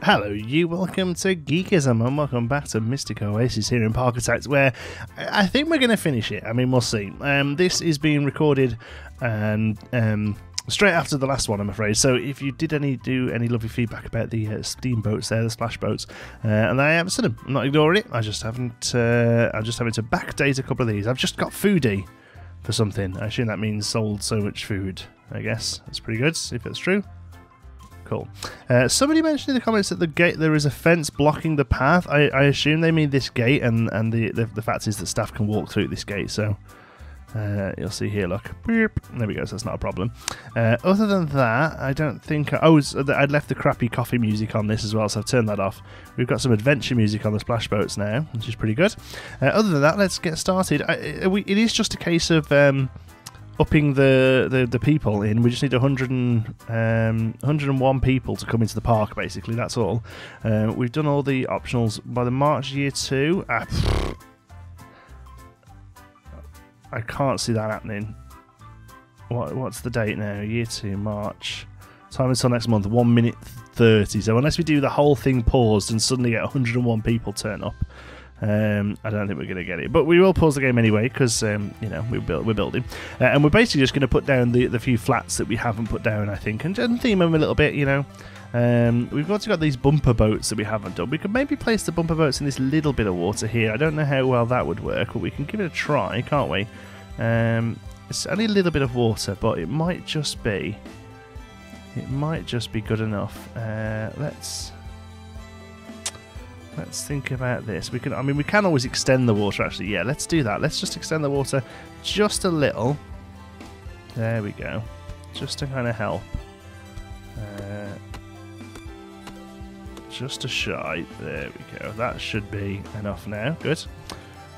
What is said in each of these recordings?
Hello you, welcome to Geekism and welcome back to Mystic Oasis here in Parkitect, where I think we're going to finish it. I mean, we'll see. This is being recorded and straight after the last one, I'm afraid. So if you did do any lovely feedback about the steamboats there, the splash boats, and I am sort of I'm not ignoring it. I'm just having to backdate a couple of these. I've just got foodie for something. I assume that means sold so much food. I guess that's pretty good if it's true. Cool. Somebody mentioned in the comments that the gate there is a fence blocking the path. I assume they mean this gate, and the fact is that staff can walk through this gate. So you'll see here. Look, there we go. So that's not a problem. Other than that, I don't think. I'd left the crappy coffee music on this as well, so I've turned that off. We've got some adventure music on the splash boats now, which is pretty good. Other than that, let's get started. It is just a case of upping the people in. We just need 101 people to come into the park, basically. That's all. We've done all the optionals by the March year 2. I can't see that happening. What's the date now? Year 2, March. Time until next month, 1 minute 30. So unless we do the whole thing paused and suddenly get 101 people turn up, I don't think we're going to get it, but we will pause the game anyway because you know we're building, and we're basically just going to put down the few flats that we haven't put down, I think, and theme them a little bit. You know, we've also got these bumper boats that we haven't done. We could maybe place the bumper boats in this little bit of water here. I don't know how well that would work, but we can give it a try, can't we? It's only a little bit of water, but it might just be good enough. Let's think about this. We can always extend the water, actually. Yeah, let's do that. Let's just extend the water just a little. There we go. Just to kind of help. Just a shy. There we go. That should be enough now. Good.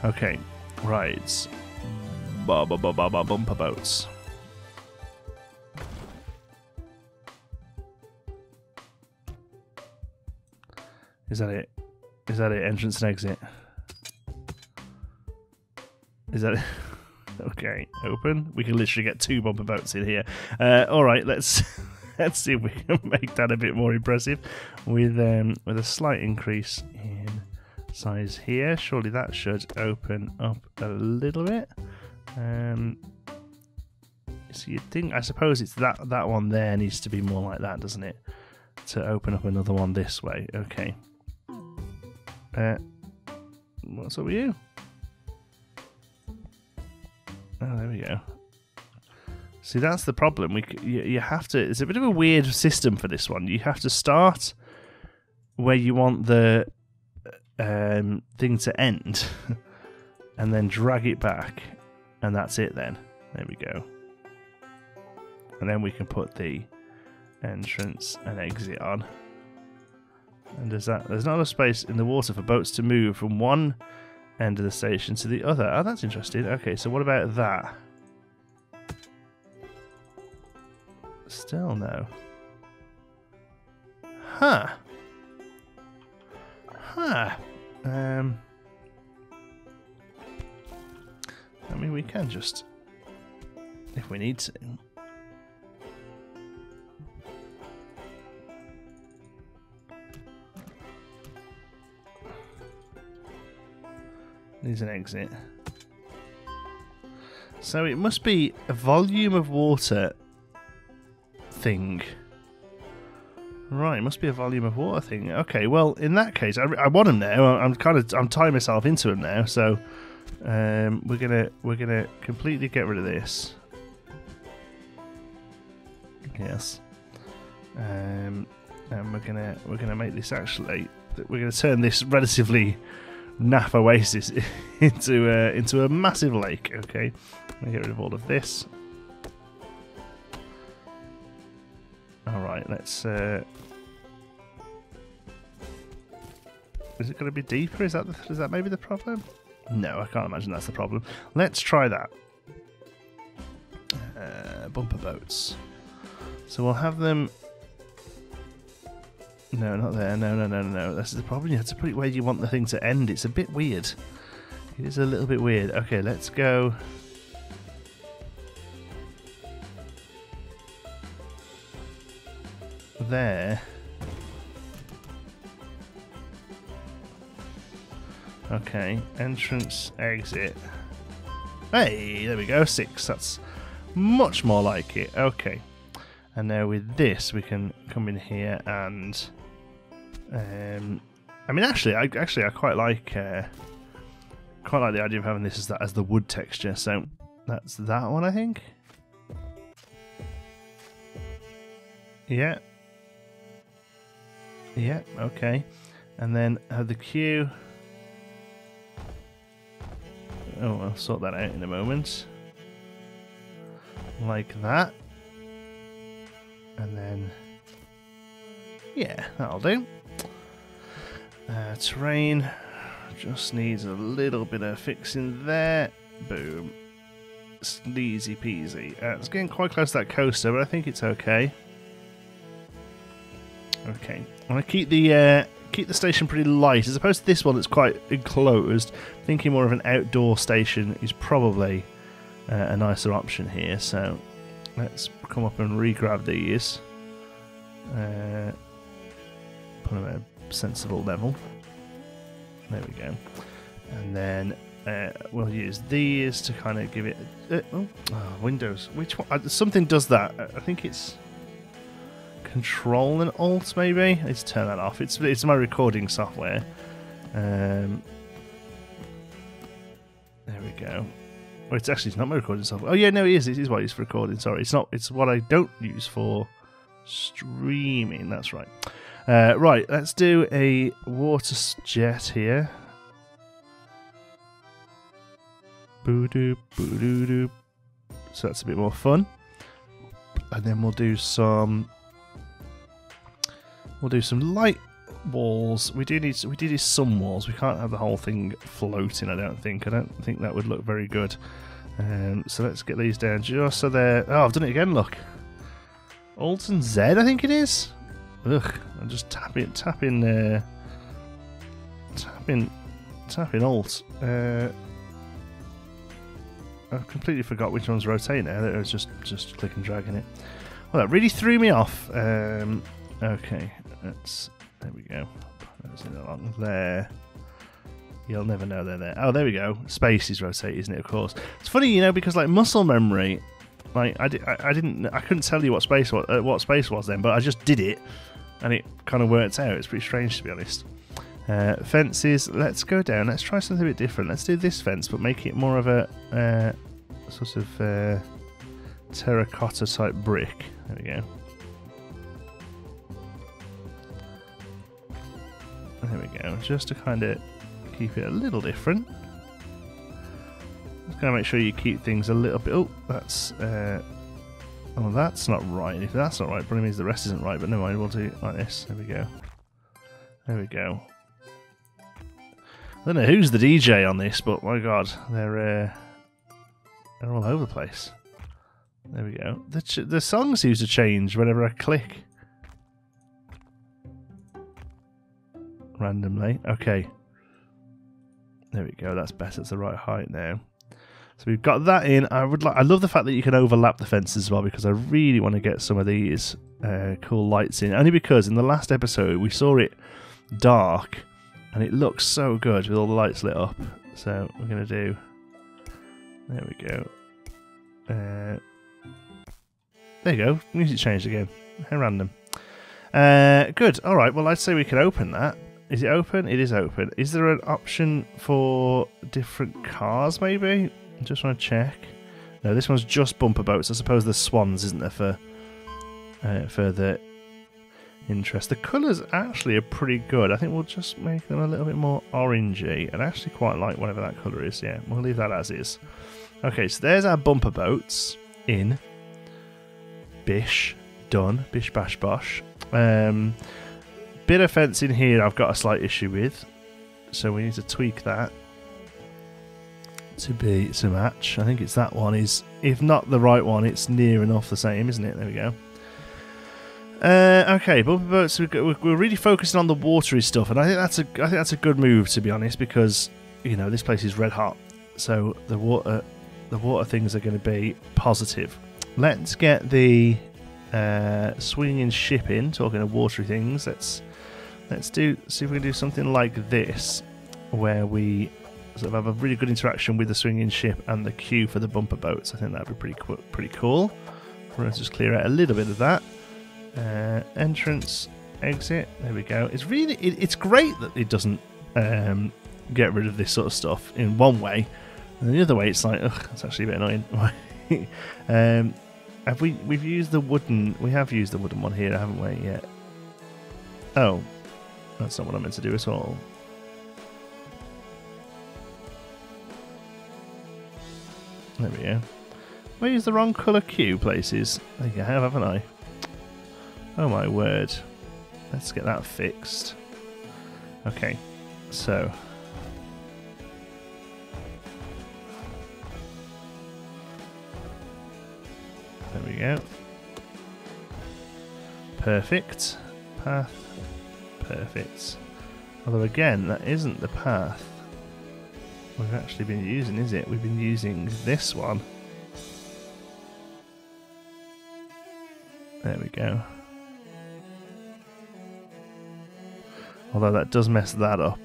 Okay. Right. Bumper boats. Is that it? Is that it? Entrance and exit. Is that it? Okay, open. We can literally get 2 bumper boats in here. All right, let's see if we can make that a bit more impressive with a slight increase in size here. Surely that should open up a little bit. So you'd think, I suppose it's that one there needs to be more like that, doesn't it? To open up another one this way. Okay. What's up with you? Oh, there we go. See, that's the problem. You have to. It's a bit of a weird system for this one. You have to start where you want the thing to end, and then drag it back, and that's it. Then there we go. And then we can put the entrance and exit on. And there's not enough space in the water for boats to move from one end of the station to the other. Oh, that's interesting. Okay, so what about that? Still no. Huh. I mean, we can just, if we need to. There's an exit. So it must be a volume of water thing. Right, it must be a volume of water thing. Okay, well, in that case, I want them now. I'm tying myself into them now. So we're gonna completely get rid of this. Yes. And we're gonna make this actually. We're gonna turn this relatively naff oasis into a massive lake. Okay, let me get rid of all of this. All right, let's. Is it going to be deeper? Is that maybe the problem? No, I can't imagine that's the problem. Let's try that. Bumper boats. So we'll have them. No, not there. No. That's the problem. You have to put it where you want the thing to end. It's a bit weird. It is a little bit weird. Okay, let's go. There. Okay, entrance, exit. Hey, there we go, 6. That's much more like it. Okay, and now with this, we can come in here and, I mean, actually, I quite like the idea of having this as the wood texture. So that's that one, I think. Yeah. Yeah. Okay, and then have the queue. Oh, I'll sort that out in a moment. Like that. And then, yeah, that'll do. Terrain just needs a little bit of fixing there. Boom. Sleazy peasy. It's getting quite close to that coaster, but I think it's okay. Okay. I'm going to keep the station pretty light, as opposed to this one that's quite enclosed. Thinking more of an outdoor station is probably a nicer option here. So let's come up and re-grab these. Put them at a sensible level. There we go. And then we'll use these to kind of give it... Windows. Which one? Something does that. I think it's... Control and Alt, maybe? Let's turn that off. It's my recording software. There we go. Oh, it's not my recording software. Oh yeah, no, it is. It is what it's for recording. Sorry, it's not. It's what I don't use for streaming. That's right. Right, let's do a water jet here. Boo-doo, boo-doo-doo. So that's a bit more fun. And then we'll do some light walls. We do need some walls. We can't have the whole thing floating, I don't think. I don't think that would look very good. So let's get these down just so they're... Oh, I've done it again, look. Alt and Z, I think it is. Ugh, I'm just tapping Alt. I completely forgot which one's rotating now. It was just click and dragging it. Well, that really threw me off. Okay, there we go. That's it along there. You'll never know they're there. Oh, there we go. Space is rotate, isn't it? Of course. It's funny, you know, because like muscle memory, like I couldn't tell you what space was then, but I just did it, and it kind of worked out. It's pretty strange, to be honest. Fences. Let's go down. Let's try something a bit different. Let's do this fence, but make it more of a sort of terracotta type brick. There we go. There we go. Just to kind of keep it a little different. Just gotta make sure you keep things a little bit. Oh, that's that's not right. If that's not right, probably means the rest isn't right. But never mind. We'll do it like this. There we go. There we go. I don't know who's the DJ on this, but my God, they're all over the place. There we go. The song seems to change whenever I click. Randomly. Okay. There we go. That's better. It's the right height now. So we've got that in. I love the fact that you can overlap the fences as well, because I really want to get some of these cool lights in. Only because in the last episode we saw it dark and it looks so good with all the lights lit up. So we're going to do... There we go. There you go. Music changed again. How random. Good. Alright, well I'd say we can open that. Is it open? It is open. Is there an option for different cars, maybe? I just want to check. No, this one's just bumper boats. I suppose there's swans, isn't there, for further interest. The colours actually are pretty good. I think we'll just make them a little bit more orangey. And I actually quite like whatever that colour is. Yeah, we'll leave that as is. Okay, so there's our bumper boats in. Bish. Done. Bish, bash, bosh. Bit of fence in here I've got a slight issue with, so we need to tweak that to match. I think it's that one is, if not the right one, it's near enough the same, isn't it? There we go. Okay, bumper boats. We're really focusing on the watery stuff, and I think that's a good move, to be honest, because you know this place is red hot, so the water things are going to be positive. Let's get the swinging ship in. Talking of watery things, let's see if we can do something like this. where we sort of have a really good interaction with the swinging ship and the queue for the bumper boats. I think that'd be pretty cool. We're going to just clear out a little bit of that. Entrance, exit. There we go. It's really it's great that it doesn't get rid of this sort of stuff in one way, and the other way it's like, ugh, it's actually a bit annoying. We've used the wooden. We have used the wooden one here, haven't we? Yet. Oh, that's not what I meant to do at all. There we go. Have I used the wrong colour queue places? I think I have, haven't I? Oh my word. Let's get that fixed. Okay, so. There we go. Perfect. Path. Perfect. Although again, that isn't the path we've actually been using, is it? We've been using this one. There we go. Although that does mess that up.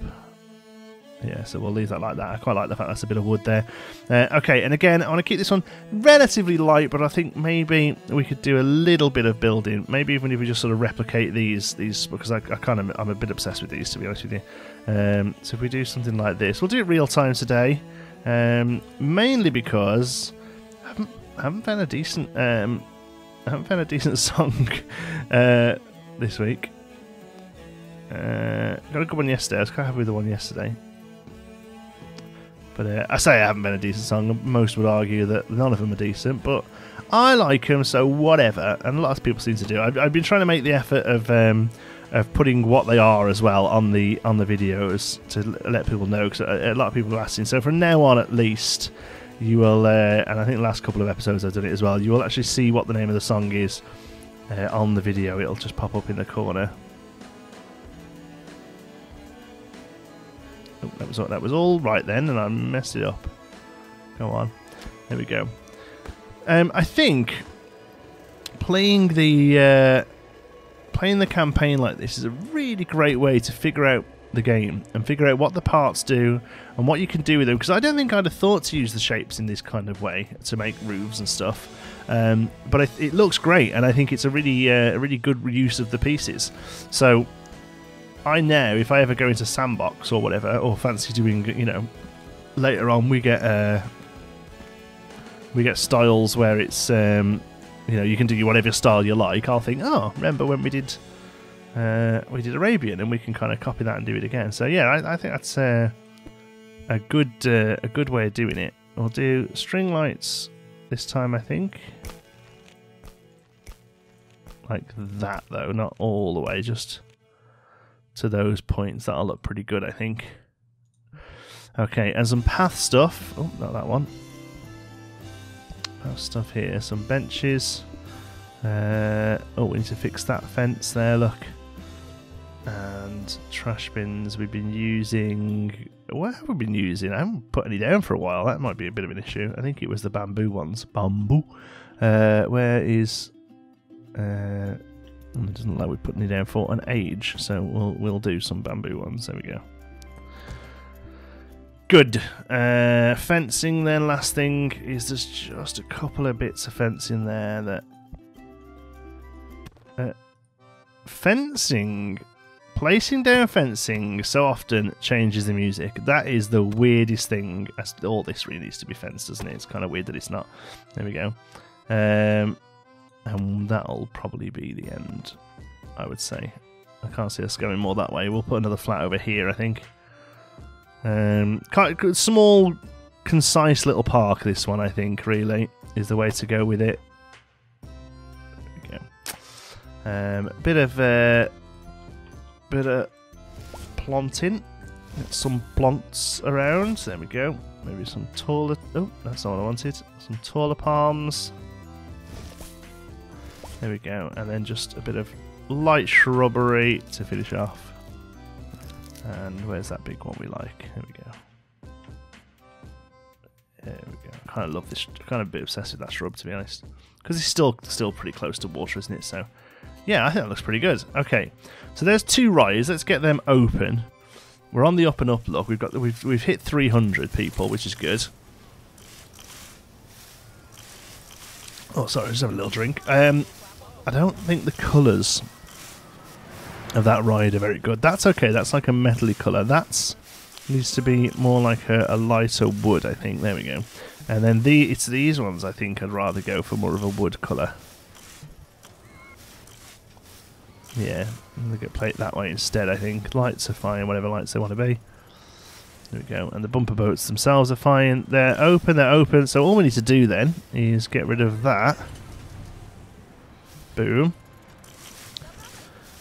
Yeah, so we'll leave that like that. I quite like the fact that's a bit of wood there. Okay, and again, I want to keep this one relatively light, but I think maybe we could do a little bit of building. Maybe even if we just sort of replicate these because I'm a bit obsessed with these, to be honest with you. So if we do something like this, we'll do it real time today. Mainly because I haven't found a decent song this week. Got a good one yesterday. I was quite happy with the one yesterday. But I say I haven't been a decent song. Most would argue that none of them are decent, but I like them, so whatever. And a lot of people seem to do. I've been trying to make the effort of putting what they are as well on the videos to let people know, because a lot of people are asking. So from now on, at least, you will, and I think the last couple of episodes I've done it as well. You will actually see what the name of the song is on the video. It'll just pop up in the corner. That was all right then, and I messed it up. Go on. There we go. I think playing the campaign like this is a really great way to figure out the game and figure out what the parts do and what you can do with them. Because I don't think I'd have thought to use the shapes in this kind of way to make roofs and stuff. But it looks great, and I think it's a really good use of the pieces. So I know if I ever go into Sandbox or whatever, or fancy doing, later on we get styles where it's you can do whatever style you like. I'll think, oh, remember when we did Arabian, and we can kind of copy that and do it again. So yeah, I think that's a good way of doing it. We'll do string lights this time, I think. Like that though, not all the way, just to those points. That'll look pretty good, I think. Okay, and some path stuff. Oh, not that one. Path stuff here. Some benches. Oh, we need to fix that fence there, look. And trash bins we've been using. What have we been using? I haven't put any down for a while. That might be a bit of an issue. I think it was the bamboo ones. Bamboo. Where is... it doesn't look like we're putting it down for an age, so we'll do some bamboo ones. There we go. Good. Fencing then, last thing, is there's just a couple of bits of fencing there that... fencing... Placing down fencing so often changes the music. That is the weirdest thing. All this really needs to be fenced, doesn't it? It's kind of weird that it's not. There we go. And that'll probably be the end, I would say. I can't see us going more that way. We'll put another flat over here, I think. Small, concise little park, this one, I think, really, is the way to go with it. There we go. Bit of planting. Some plants around. There we go. Maybe some taller... Oh, that's not what I wanted. Some taller palms. There we go. And then just a bit of light shrubbery to finish off. And where's that big one we like? There we go. There we go. I kind of love this. Kind of a bit obsessed with that shrub, to be honest. Because it's still pretty close to water, isn't it? So... yeah, I think that looks pretty good. Okay, so there's two rides. Let's get them open. We're on the up and up. Look, we've hit 300 people, which is good. Oh, sorry, just have a little drink. I don't think the colours of that ride are very good. That's okay. That's like a metally colour. That's needs to be more like a lighter wood, I think. There we go. And then it's these ones I think I'd rather go for more of a wood colour. Yeah, I'm going to play it that way instead, I think. Lights are fine, whatever lights they want to be. There we go. And the bumper boats themselves are fine. They're open. So all we need to do then is get rid of that. Boom.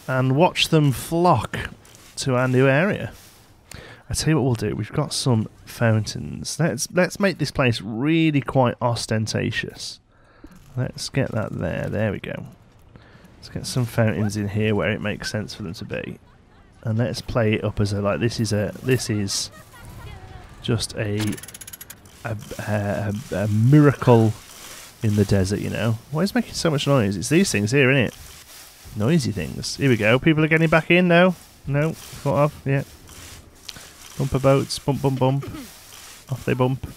And watch them flock to our new area. I tell you what we'll do. We've got some fountains. Let's make this place really quite ostentatious. Let's get that there. There we go. Let's get some fountains in here where it makes sense for them to be, and let's play it up as a like. This is just a miracle in the desert. You know, why is it making so much noise? It's these things here, isn't it? Noisy things. Here we go. People are getting back in now. No, cut off. Yeah. Bumper boats. Bump, bump, bump. Off they bump.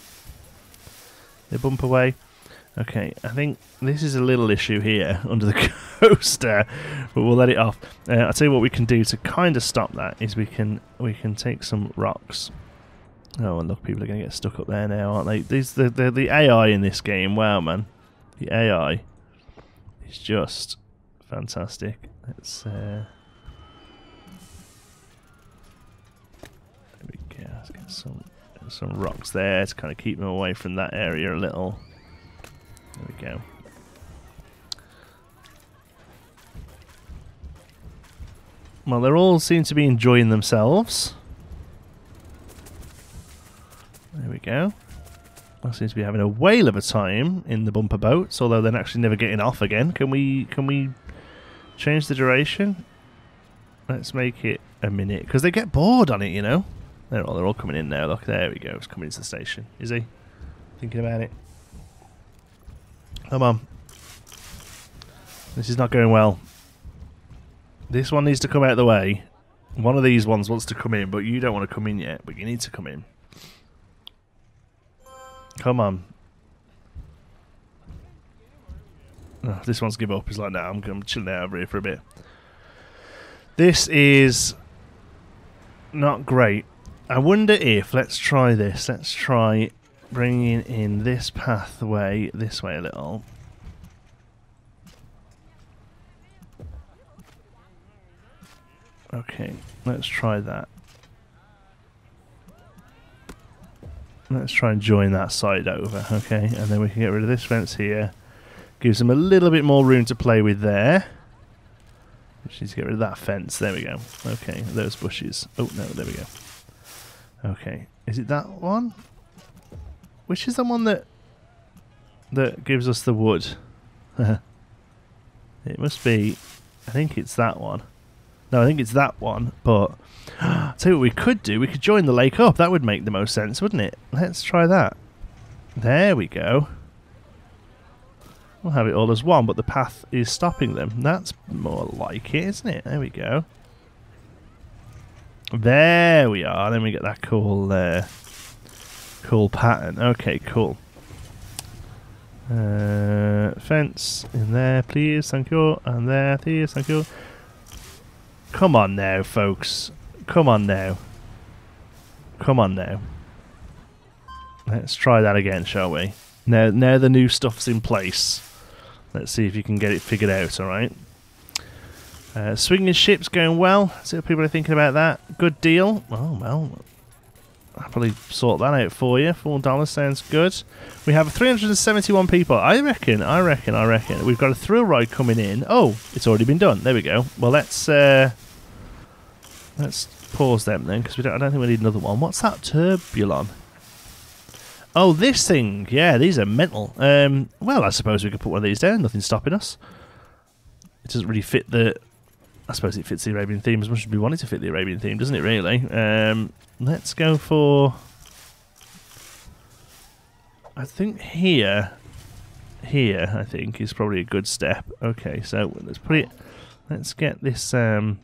They bump away. Okay, I think this is a little issue here under the coaster, but we'll let it off. I'll tell you what we can do to kind of stop that is we can take some rocks. Oh, and look, people are going to get stuck up there now, aren't they? The AI in this game, wow, man. The AI is just fantastic. Let's there we go. Let's get some rocks there to kind of keep them away from that area a little. There we go. Well, they all seem to be enjoying themselves. There we go. They seem to be having a whale of a time in the bumper boats, although they're actually never getting off again. Can we change the duration? Let's make it a minute, because they get bored on it, you know. They're all coming in now. Look, there we go. It's coming into the station. Is he thinking about it? Come on. This is not going well. This one needs to come out of the way. One of these ones wants to come in, but you don't want to come in yet, but you need to come in. Come on. Oh, this one's give up. He's like, no, I'm chilling out over here for a bit. This is not great. I wonder if, let's try this. Let's try bringing in this pathway this way a little. Okay, let's try that. Let's try and join that side over, okay? And then we can get rid of this fence here. Gives them a little bit more room to play with there. We just need to get rid of that fence. There we go. Okay, those bushes. Oh, no, there we go. Okay, is it that one? Which is the one that gives us the wood? It must be... I think it's that one. No, I think it's that one, but... tell you what we could do. We could join the lake up. That would make the most sense, wouldn't it? Let's try that. There we go. We'll have it all as one, but the path is stopping them. That's more like it, isn't it? There we go. There we are. Then we get that cool... cool pattern. Okay, cool. Fence in there, please. Thank you. And there, please. Thank you. Come on now, folks. Come on now. Come on now. Let's try that again, shall we? Now the new stuff's in place. Let's see if you can get it figured out, alright? Swinging ships going well. See what people are thinking about that. Good deal. Oh, well... I'll probably sort that out for you. $4 sounds good. We have 371 people. I reckon. We've got a thrill ride coming in. Oh, it's already been done. There we go. Well, let's pause them then, because I don't think we need another one. What's that turbulon? Oh, this thing. Yeah, these are mental. Well, I suppose we could put one of these down. Nothing's stopping us. It doesn't really fit the... I suppose it fits the Arabian theme as much as we want it to fit the Arabian theme, doesn't it, really? Let's go for... I think here, I think, is probably a good step. Okay, so let's put it... Let's get this terrain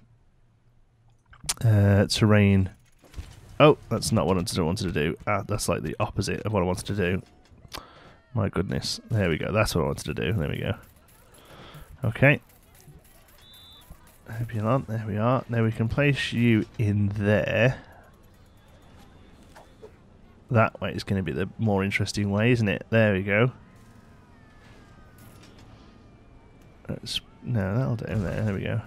Oh, that's not what I wanted to do. That's like the opposite of what I wanted to do. My goodness. There we go. That's what I wanted to do. There we go. Okay. Hope you're on. There we are. Now we can place you in there. That way is going to be the more interesting way, isn't it? There we go. No, that'll do. There we go.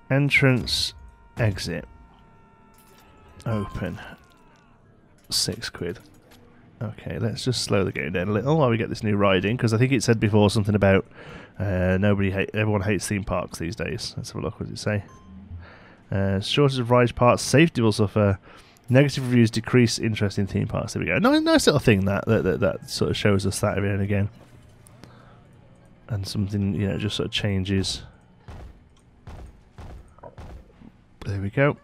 Entrance, exit, open. £6. Okay, let's just slow the game down a little while we get this new ride in, because I think it said before something about everyone hates theme parks these days. Let's have a look. What does it say? Shortage of ride parts, safety will suffer. Negative reviews decrease interest in theme parks. There we go. Nice little thing that sort of shows us that every now and again, and something, you know, just sort of changes. There we go.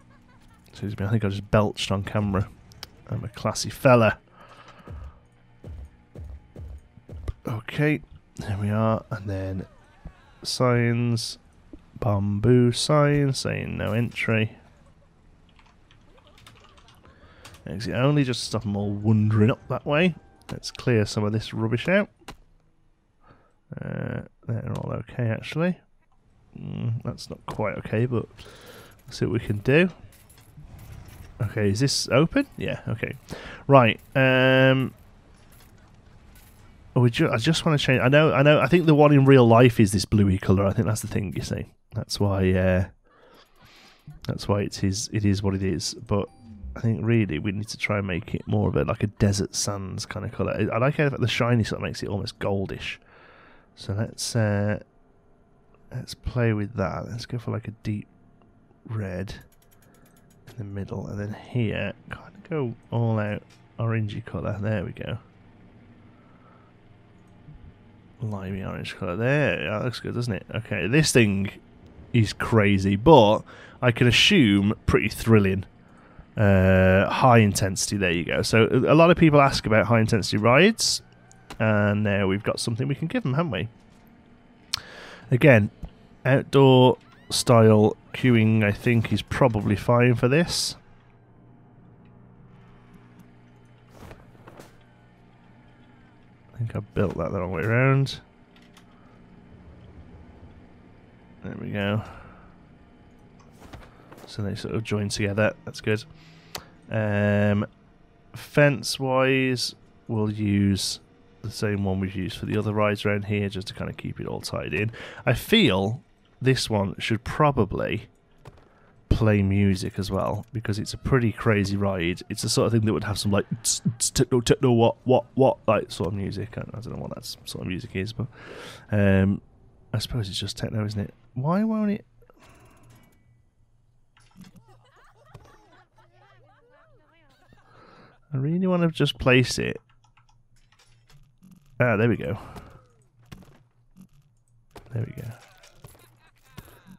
Excuse me, I think I just belched on camera. I'm a classy fella. Okay, there we are, and then signs, bamboo sign saying no entry. Exit only, just to stop them all wandering up that way. Let's clear some of this rubbish out. They're all okay, actually. That's not quite okay, but let's see what we can do. Okay, is this open? Yeah, okay. Right, I just want to change. I know. I think the one in real life is this bluey colour. I think that's the thing, you see. That's why. That's why it is what it is. But I think really we need to try and make it more of a like a desert sands kind of colour. I like how the shiny sort of makes it almost goldish. So let's play with that. Let's go for like a deep red in the middle, and then here kind of go all out orangey colour. There we go. Limey orange colour. There, that looks good, doesn't it? Okay, this thing is crazy, but I can assume pretty thrilling. High intensity, there you go. So a lot of people ask about high intensity rides, and now we've got something we can give them, haven't we? Again, outdoor style queuing I think is probably fine for this. I think I built that the wrong way around. There we go. So they sort of join together. That's good. Fence wise, we'll use the same one we've used for the other rides around here, just to kind of keep it all tied in. I feel this one should probably play music as well, because it's a pretty crazy ride. It's the sort of thing that would have some like techno what like sort of music. I don't know what that sort of music is, but I suppose it's just techno, isn't it? Why won't it? I really want to just place it. Ah, there we go. There we go.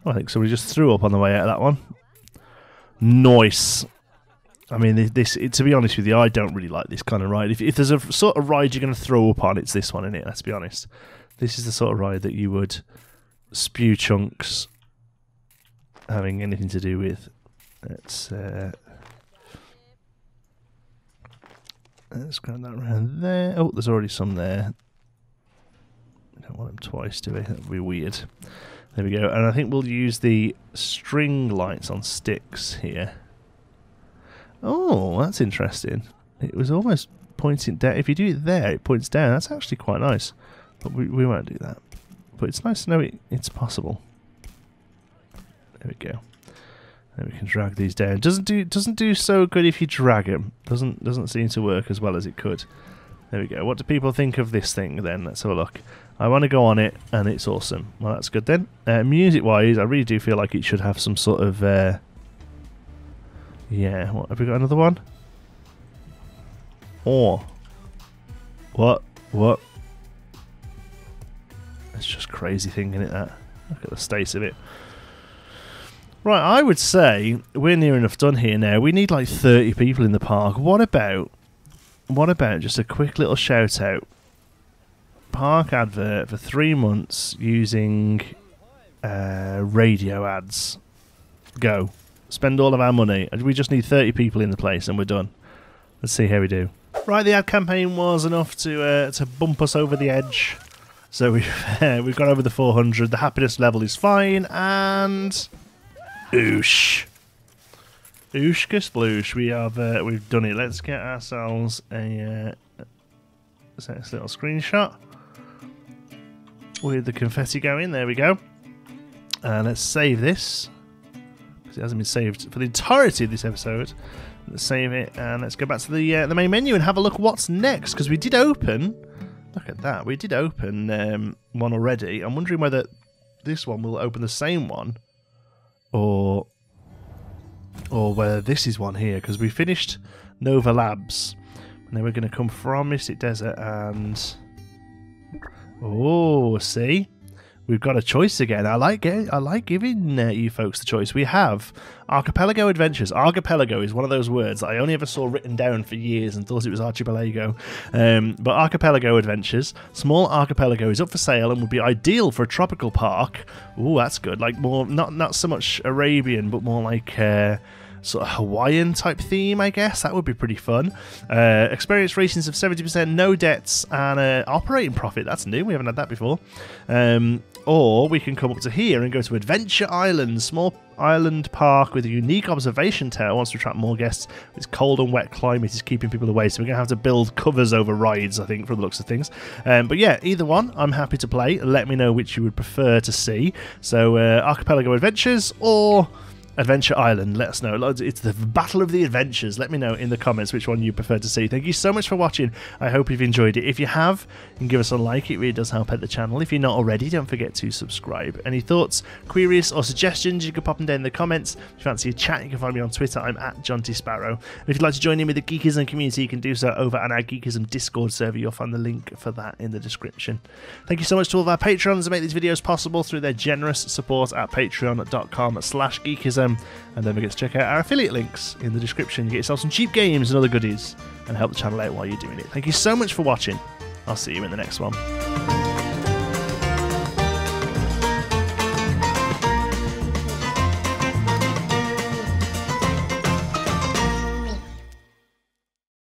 Oh, I think somebody just threw up on the way out of that one. Nice. I mean, to be honest with you, I don't really like this kind of ride. If there's a sort of ride you're going to throw up on, it's this one, isn't it? Let's be honest. This is the sort of ride that you would spew chunks having anything to do with. Let's grab that around there. Oh, there's already some there. I don't want them twice, do we? That would be weird. There we go. And I think we'll use the string lights on sticks here. Oh, that's interesting. It was almost pointing down. If you do it there, it points down. That's actually quite nice. But we won't do that. But it's nice to know it's possible. There we go. Then we can drag these down. Doesn't do so good if you drag them. Doesn't seem to work as well as it could. There we go. What do people think of this thing then? Let's have a look. I want to go on it, and it's awesome. Well, that's good then. Music-wise, I really do feel like it should have some sort of... yeah, what, have we got another one? Oh. What? It's just crazy thing, isn't it, that? Look at the state of it. Right, I would say we're near enough done here now. We need like 30 people in the park. What about just a quick little shout out? Park advert for 3 months using radio ads. Go. spend all of our money. We just need 30 people in the place and we're done. Let's see how we do. Right, the ad campaign was enough to bump us over the edge. So we've got over the 400. The happiness level is fine, and oosh, ooshka sploosh. We've done it. Let's get ourselves a little screenshot with the confetti going. There we go. Let's save this because it hasn't been saved for the entirety of this episode. Let's save it and let's go back to the main menu and have a look what's next, because we did open. Look at that, we did open one already. I'm wondering whether this one will open the same one or whether this is one here, because we finished Nova Labs and then we're going to come from Mystic Desert and oh, see, we've got a choice again. I like giving you folks the choice. We have Archipelago Adventures. Archipelago is one of those words that I only ever saw written down for years and thought it was Archipelago. But Archipelago Adventures, small archipelago, is up for sale and would be ideal for a tropical park. Ooh, that's good. Like more, not so much Arabian, but more like sort of Hawaiian type theme, I guess. That would be pretty fun. Experience ratings of 70%, no debts, and operating profit. That's new. We haven't had that before. Or we can come up to here and go to Adventure Island, small island park with a unique observation tower. Wants to attract more guests. Its cold and wet climate is keeping people away, so we're going to have to build covers over rides, I think, from the looks of things. But yeah, either one, I'm happy to play. Let me know which you would prefer to see. So Archipelago Adventures or Adventure Island, let us know. It's the battle of the adventures. Let me know in the comments which one you prefer to see. Thank you so much for watching. I hope you've enjoyed it. If you have, you can give us a like. It really does help out the channel. If you're not already, don't forget to subscribe. Any thoughts, queries or suggestions, you can pop them down in the comments. If you fancy a chat, you can find me on Twitter. I'm at JontySparrow. And if you'd like to join in with the Geekism community, you can do so over on our Geekism Discord server. You'll find the link for that in the description. Thank you so much to all of our Patreons who make these videos possible through their generous support at patreon.com/geekism. And don't forget to check out our affiliate links in the description. You get yourself some cheap games and other goodies and help the channel out while you're doing it. Thank you so much for watching. I'll see you in the next one.